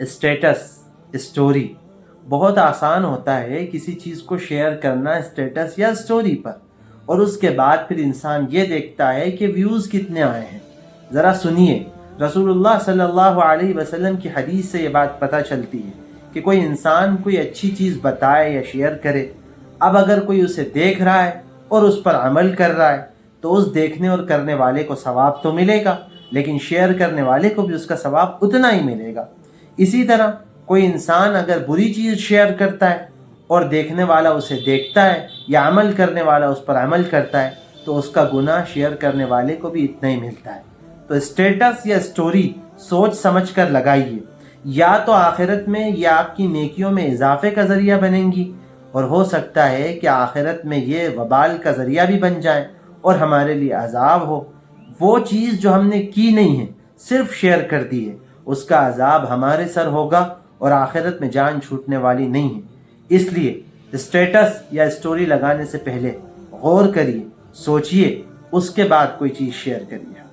Status, story بہت آسان ہوتا ہے کسی چیز کو شیئر کرنا اسٹیٹس یا اسٹوری پر، اور اس کے بعد پھر انسان یہ دیکھتا ہے کہ ویوز کتنے آئے ہیں۔ ذرا سنیے، رسول اللہ صلی اللہ علیہ وسلم کی حدیث سے یہ بات پتہ چلتی ہے کہ کوئی انسان کوئی اچھی چیز بتائے یا شیئر کرے، اب اگر کوئی اسے دیکھ رہا ہے اور اس پر عمل کر رہا ہے تو اس دیکھنے اور کرنے والے کو ثواب تو ملے گا، لیکن شیئر کرنے والے کو بھی اس کا ثواب اتنا ہی ملے گا۔ اسی طرح کوئی انسان اگر بری چیز شیئر کرتا ہے اور دیکھنے والا اسے دیکھتا ہے یا عمل کرنے والا اس پر عمل کرتا ہے تو اس کا گناہ شیئر کرنے والے کو بھی اتنا ہی ملتا ہے۔ تو اسٹیٹس یا اسٹوری سوچ سمجھ کر لگائیے، یا تو آخرت میں یہ آپ کی نیکیوں میں اضافے کا ذریعہ بنیں گی، اور ہو سکتا ہے کہ آخرت میں یہ وبال کا ذریعہ بھی بن جائے اور ہمارے لیے عذاب ہو۔ وہ چیز جو ہم نے کی نہیں ہے، صرف شیئر کر دی ہے، اس کا عذاب ہمارے سر ہوگا اور آخرت میں جان چھوٹنے والی نہیں ہے۔ اس لیے اسٹیٹس یا اسٹوری لگانے سے پہلے غور کریے، سوچئے، اس کے بعد کوئی چیز شیئر کریے۔